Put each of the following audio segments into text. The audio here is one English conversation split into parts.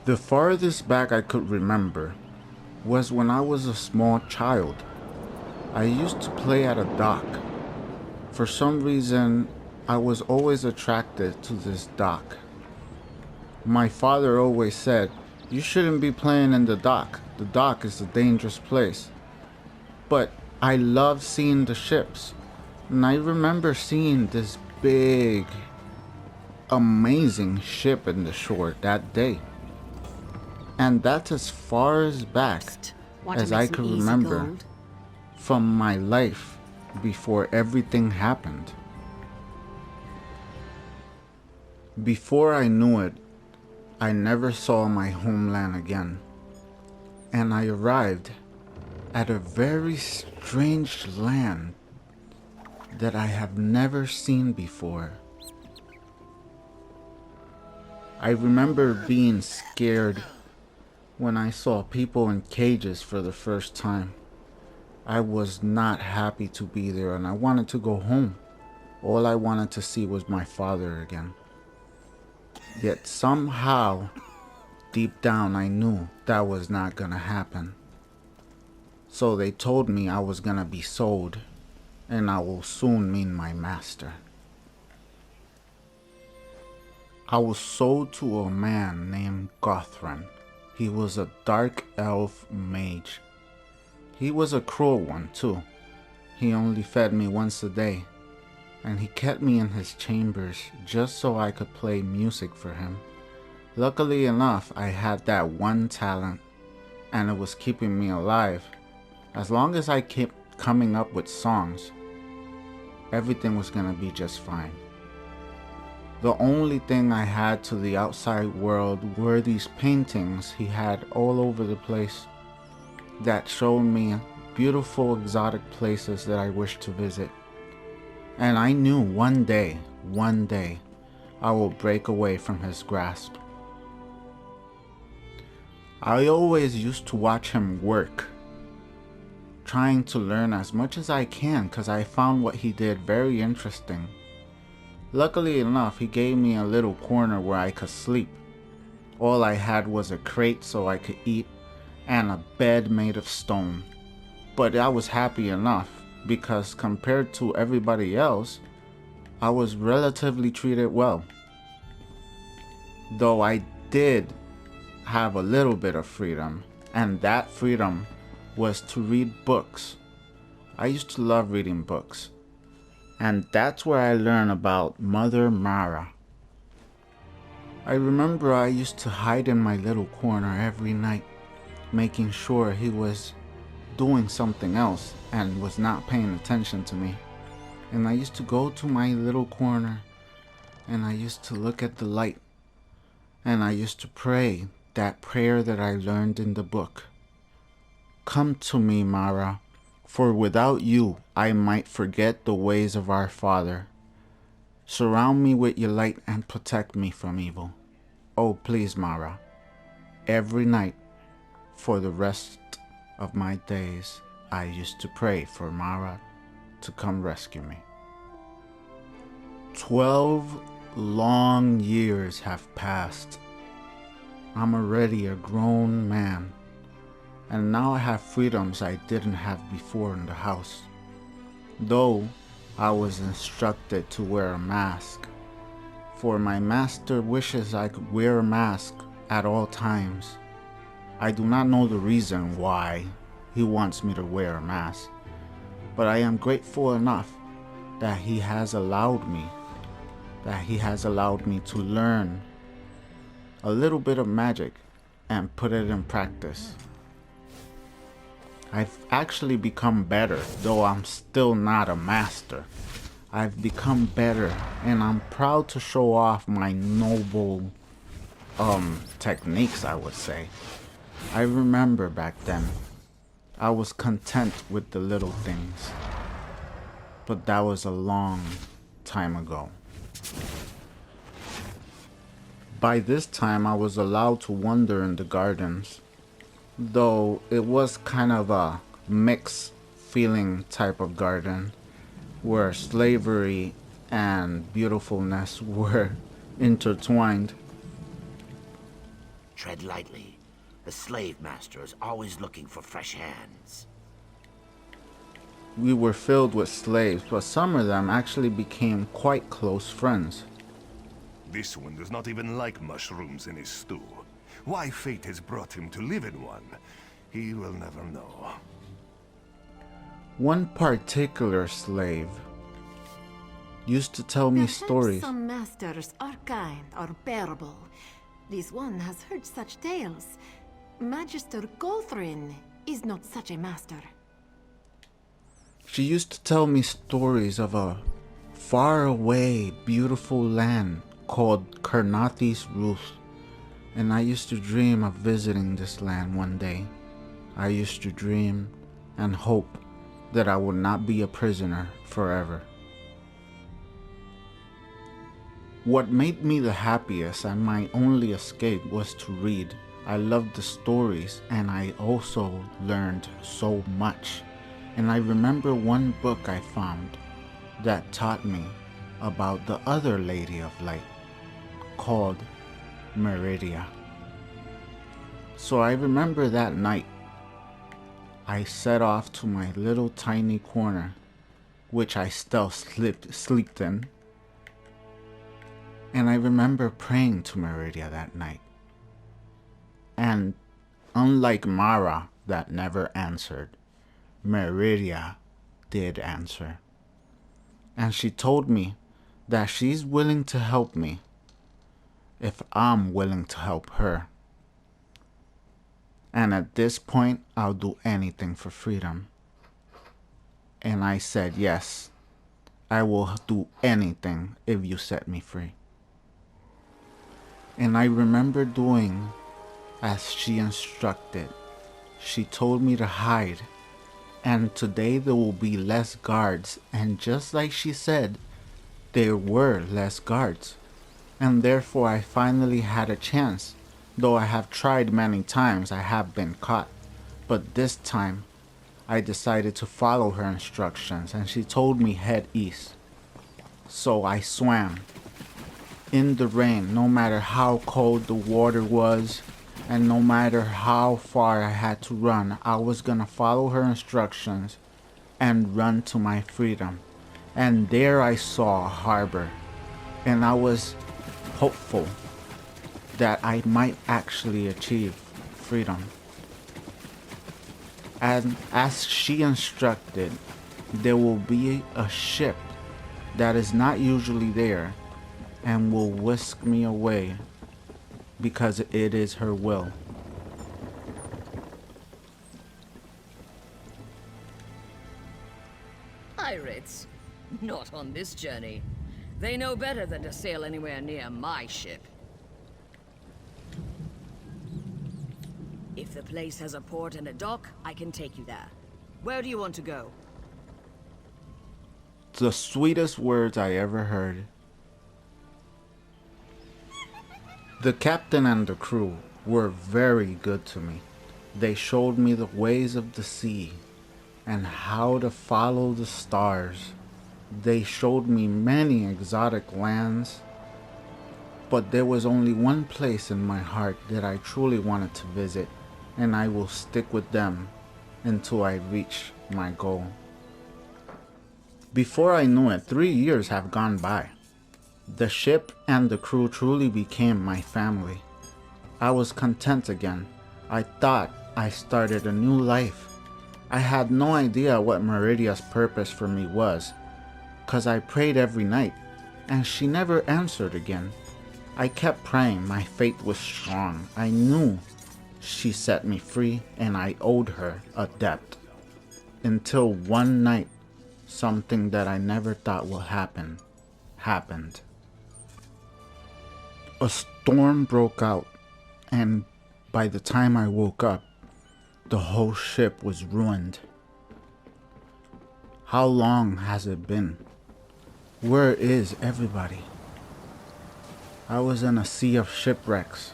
The farthest back I could remember was when I was a small child. I used to play at a dock. For some reason, I was always attracted to this dock. My father always said, "You shouldn't be playing in the dock. The dock is a dangerous place." But I loved seeing the ships. And I remember seeing this big, amazing ship in the shore that day. And that's as far as back Want to as make I some could easy remember gold? from my life before everything happened. Before I knew it, I never saw my homeland again. And I arrived at a very strange land that I have never seen before. I remember being scared when I saw people in cages for the first time. I was not happy to be there and I wanted to go home. All I wanted to see was my father again. Yet somehow, deep down, I knew that was not gonna happen. So they told me I was gonna be sold and I will soon meet my master. I was sold to a man named Gothran. He was a dark elf mage. He was a cruel one too. He only fed me once a day, and he kept me in his chambers just so I could play music for him. Luckily enough, I had that one talent, and it was keeping me alive. As long as I kept coming up with songs, everything was gonna be just fine. The only thing I had to the outside world were these paintings he had all over the place that showed me beautiful exotic places that I wished to visit. And I knew one day, I will break away from his grasp. I always used to watch him work, trying to learn as much as I can because I found what he did very interesting. Luckily enough, he gave me a little corner where I could sleep. All I had was a crate so I could eat and a bed made of stone. But I was happy enough because compared to everybody else, I was relatively treated well. Though I did have a little bit of freedom, and that freedom was to read books. I used to love reading books. And that's where I learned about Mother Mara. I remember I used to hide in my little corner every night, making sure he was doing something else and was not paying attention to me. And I used to go to my little corner and I used to look at the light and I used to pray that prayer that I learned in the book. "Come to me, Mara, for without you I might forget the ways of our Father. Surround me with your light and protect me from evil. Oh, please, Mara." Every night for the rest of my days, I used to pray for Mara to come rescue me. 12 long years have passed. I'm already a grown man, and now I have freedoms I didn't have before in the house. Though I was instructed to wear a mask, for my master wishes I could wear a mask at all times. I do not know the reason why he wants me to wear a mask, but I am grateful enough that he has allowed me to learn a little bit of magic and put it in practice. I've actually become better, though I'm still not a master. I've become better, and I'm proud to show off my noble techniques, I would say. I remember back then, I was content with the little things, but that was a long time ago. By this time, I was allowed to wander in the gardens, though it was kind of a mixed feeling type of garden where slavery and beautifulness were intertwined. tread lightly. The slave master is always looking for fresh hands. We were filled with slaves, but some of them actually became quite close friends. This one does not even like mushrooms in his stew. Why fate has brought him to live in one, he will never know. One particular slave used to tell me stories. Some masters are kind or bearable. This one has heard such tales. Magister Gothrin is not such a master. She used to tell me stories of a faraway, beautiful land called Karnathi's Ruth, and I used to dream of visiting this land one day. I used to dream and hope that I would not be a prisoner forever. What made me the happiest and my only escape was to read. I loved the stories, and I also learned so much. And I remember one book I found that taught me about the other Lady of Light, called Meridia. So I remember that night, I set off to my little tiny corner, which I still slept in. And I remember praying to Meridia that night. And unlike Mara that never answered, Meridia did answer. And she told me that she's willing to help me if I'm willing to help her. And at this point, I'll do anything for freedom. And I said, yes, I will do anything if you set me free. And I remember doing as she instructed. She told me to hide, and today there will be less guards, and just like she said, there were less guards, and therefore I finally had a chance. Though I have tried many times, I have been caught, but this time I decided to follow her instructions, and she told me head east. So I swam in the rain, no matter how cold the water was, and no matter how far I had to run. I was gonna follow her instructions and run to my freedom. And there I saw a harbor, and I was hopeful that I might actually achieve freedom. And as she instructed, there will be a ship that is not usually there and will whisk me away because it is her will. Pirates? Not on this journey. They know better than to sail anywhere near my ship. If the place has a port and a dock, I can take you there. Where do you want to go? The sweetest words I ever heard. The captain and the crew were very good to me. They showed me the ways of the sea and how to follow the stars. They showed me many exotic lands, but there was only one place in my heart that I truly wanted to visit, and I will stick with them until I reach my goal. Before I knew it, 3 years have gone by. The ship and the crew truly became my family. I was content again. I thought I started a new life. I had no idea what Meridia's purpose for me was, 'cause I prayed every night, and she never answered again. I kept praying. My faith was strong. I knew she set me free, and I owed her a debt. Until one night, something that I never thought would happen, happened. A storm broke out, and by the time I woke up, the whole ship was ruined. How long has it been? Where is everybody? I was in a sea of shipwrecks,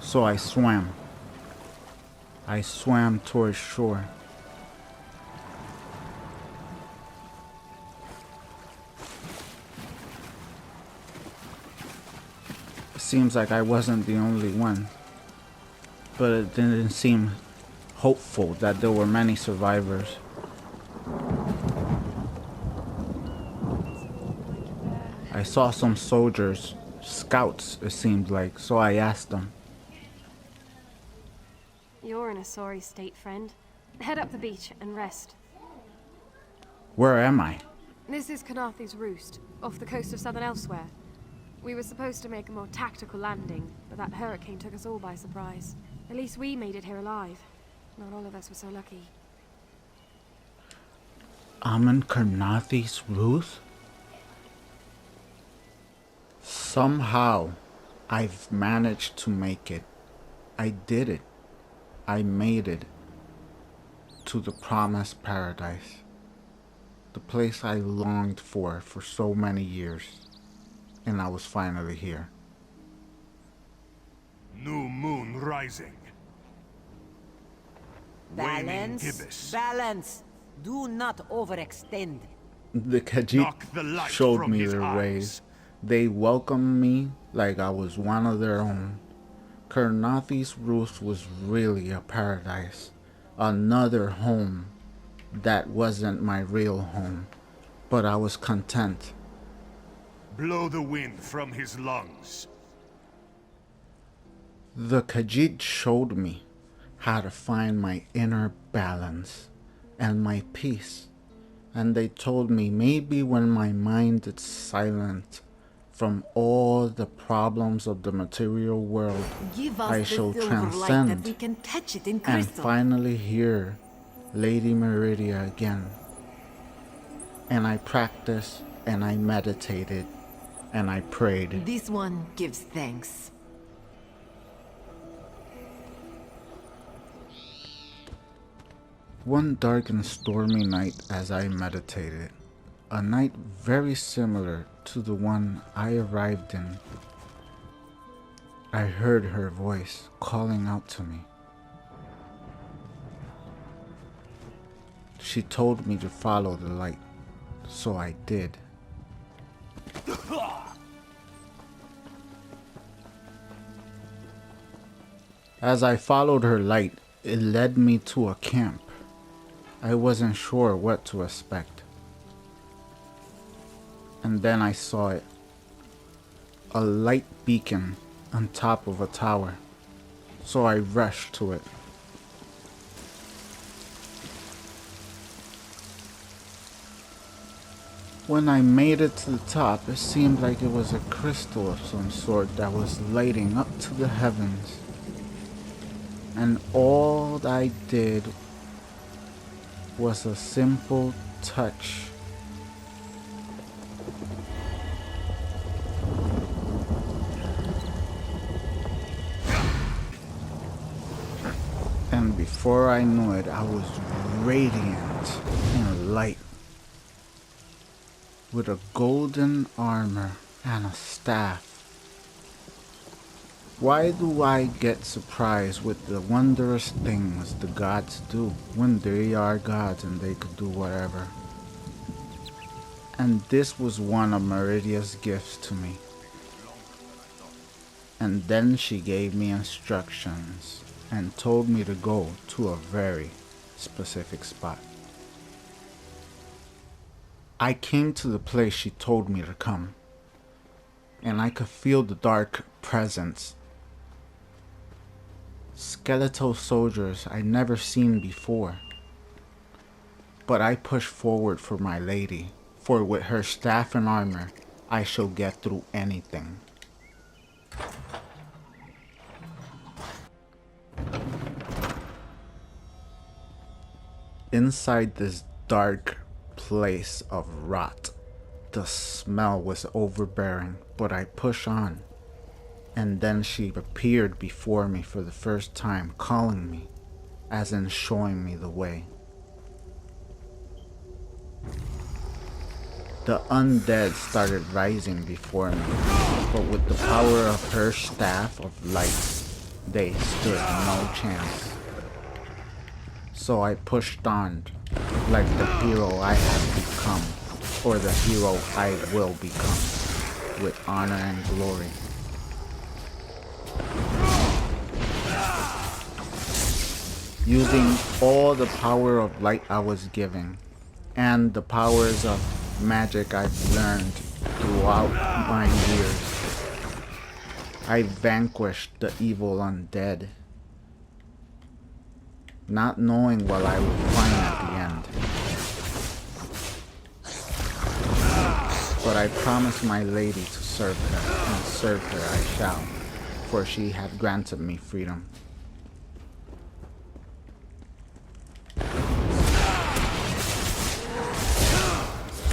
so I swam. I swam towards shore. It seems like I wasn't the only one. but it didn't seem hopeful that there were many survivors. I saw some soldiers, scouts it seemed like, so I asked them. You're in a sorry state, friend. Head up the beach and rest. Where am I? This is Canarthy's Roost, off the coast of southern Elsewhere. We were supposed to make a more tactical landing, but that hurricane took us all by surprise. At least we made it here alive. Not all of us were so lucky. I'm in Canarthy's Roost? Somehow, I've managed to make it. I did it. I made it to the promised paradise. The place I longed for so many years. And I was finally here. New moon rising. Waning gibbous. Balance. Do not overextend. The Knock the Khajiit light showed from me his their eyes. ways. They welcomed me like I was one of their own. Canarthy's Roost was really a paradise. Another home that wasn't my real home. But I was content. Blow the wind from his lungs. The Khajiit showed me how to find my inner balance and my peace. And they told me maybe when my mind is silent from all the problems of the material world, Give us I the shall silver light that transcend we can catch it in and crystal. finally hear Lady Meridia again. And I practiced and I meditated and I prayed. This one gives thanks. One dark and stormy night as I meditated, a night very similar to the one I arrived in, I heard her voice calling out to me. She told me to follow the light, so I did. As I followed her light, it led me to a camp. I wasn't sure what to expect. And then I saw it. A light beacon on top of a tower. So I rushed to it. When I made it to the top, it seemed like it was a crystal of some sort that was lighting up to the heavens. And all I did was a simple touch. And before I knew it, I was radiant in light, with a golden armor and a staff. Why do I get surprised with the wondrous things the gods do when they are gods and they could do whatever? And this was one of Meridia's gifts to me. And then she gave me instructions and told me to go to a very specific spot. I came to the place she told me to come, and I could feel the dark presence. Skeletal soldiers I'd never seen before. But I pushed forward for my lady, for with her staff and armor, I shall get through anything. Inside this dark place of rot, the smell was overbearing, but I pushed on. And then she appeared before me for the first time, calling me, as in showing me the way. The undead started rising before me, but with the power of her staff of light, they stood no chance. So I pushed on, like the hero I have become, or the hero I will become, with honor and glory. using all the power of light I was given, and the powers of magic I've learned throughout my years. I vanquished the evil undead, not knowing what I would find at the end. But I promised my lady to serve her, and serve her I shall, for she had granted me freedom.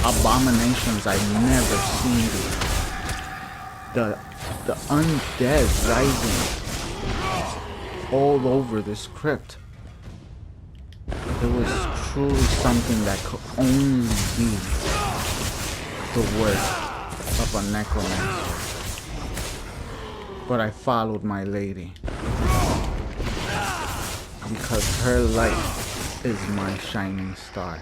Abominations I've never seen before. The undead rising all over this crypt. It was truly something that could only be the work of a necromancer. But I followed my lady, because her light is my shining star.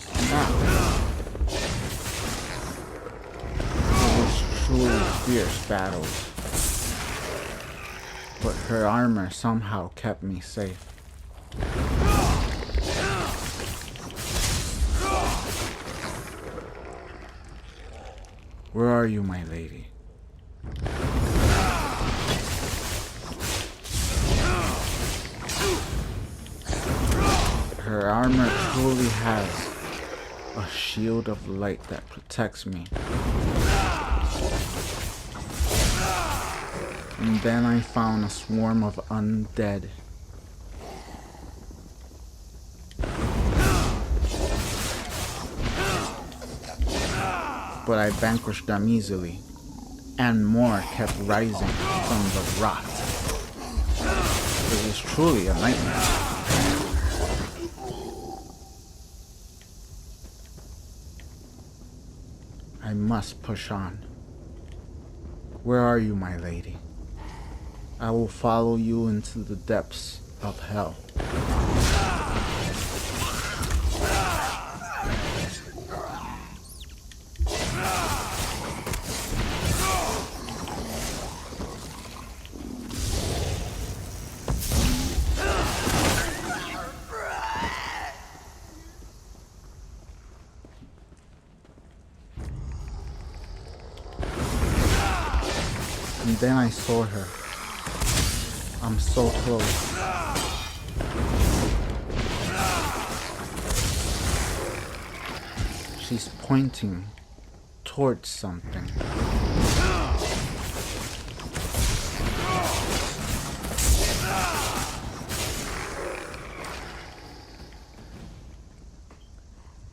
Snap. It was truly fierce battles, but her armor somehow kept me safe. Where are you, my lady? Her armor truly has a shield of light that protects me. And then I found a swarm of undead. But I vanquished them easily, and more kept rising from the rot. It was truly a nightmare. I must push on. Where are you, my lady? I will follow you into the depths of hell. And then I saw her. I'm so close. She's pointing towards something.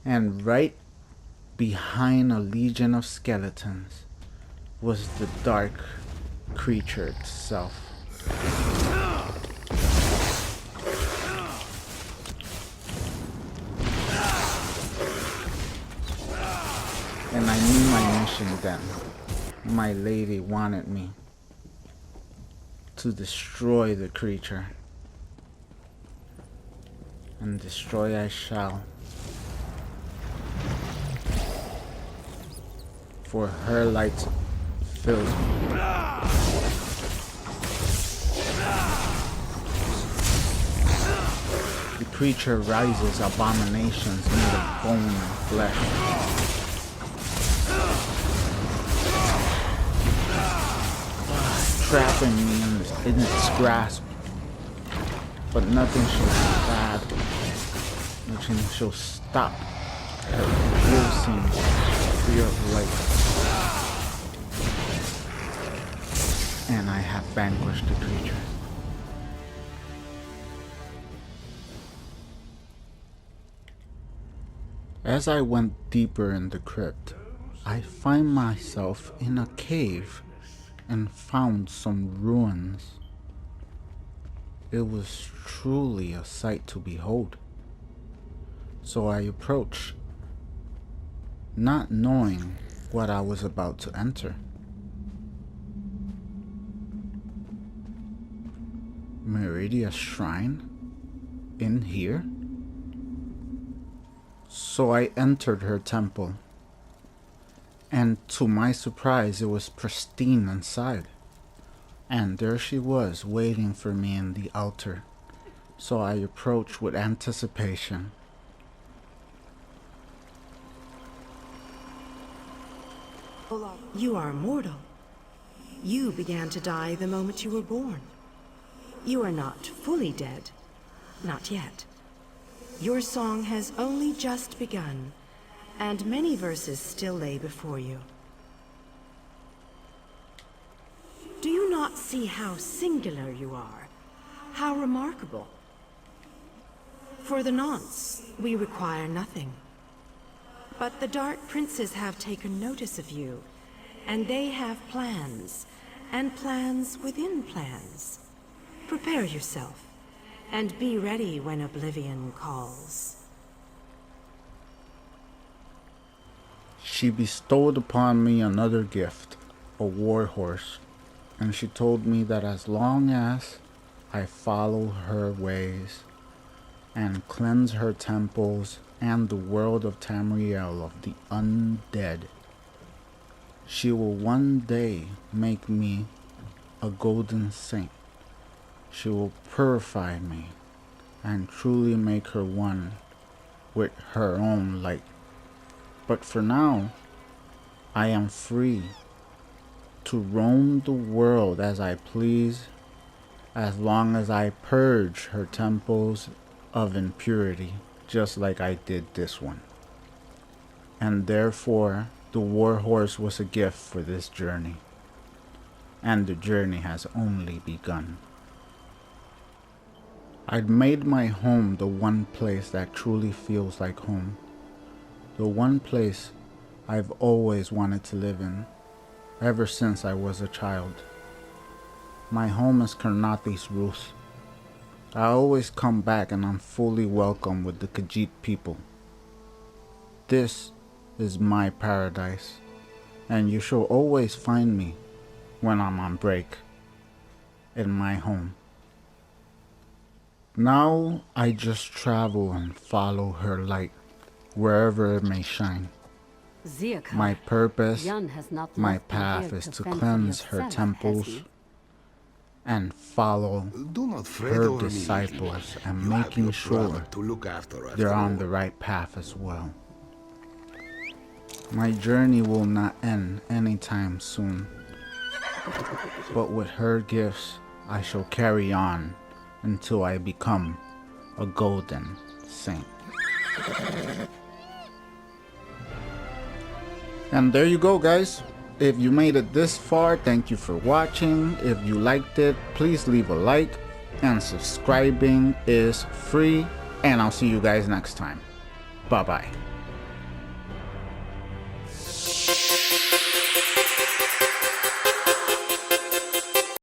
And right behind a legion of skeletons was the dark creature itself. And I knew my mission then. My lady wanted me to destroy the creature. And destroy I shall. For her light fills me. The creature rises abominations made of bone and flesh. Trapping me in its grasp. But nothing shall stab. Nothing shall stop her piercing spear of light. And I have vanquished the creature. As I went deeper in the crypt, I find myself in a cave and found some ruins. It was truly a sight to behold. So I approached, not knowing what I was about to enter. Meridia's shrine? In here? So I entered her temple, and to my surprise it was pristine inside. And there she was, waiting for me in the altar. So I approached with anticipation. You are mortal. You began to die the moment you were born. You are not fully dead. Not yet. Your song has only just begun, and many verses still lay before you. Do you not see how singular you are? How remarkable? For the nonce, we require nothing. But the Dark Princes have taken notice of you, and they have plans, and plans within plans. Prepare yourself, and be ready when Oblivion calls. She bestowed upon me another gift, a war horse, and she told me that as long as I follow her ways and cleanse her temples and the world of Tamriel of the undead, she will one day make me a golden saint. She will purify me and truly make her one with her own light. But for now, I am free to roam the world as I please, as long as I purge her temples of impurity, just like I did this one. And therefore, the war horse was a gift for this journey. And the journey has only begun. I'd made my home the one place that truly feels like home. The one place I've always wanted to live in, ever since I was a child. My home is Karnathi's Ruth. I always come back and I'm fully welcome with the Khajiit people. This is my paradise, and you shall always find me when I'm on break in my home. Now I just travel and follow her light wherever it may shine. My purpose, my path is to cleanse her temples and follow her disciples and making sure they're on the right path as well. My journey will not end anytime soon, but with her gifts I shall carry on until I become a golden saint. And there you go, guys. If you made it this far, thank you for watching. If you liked it, please leave a like, and subscribing is free, and I'll see you guys next time. Bye bye.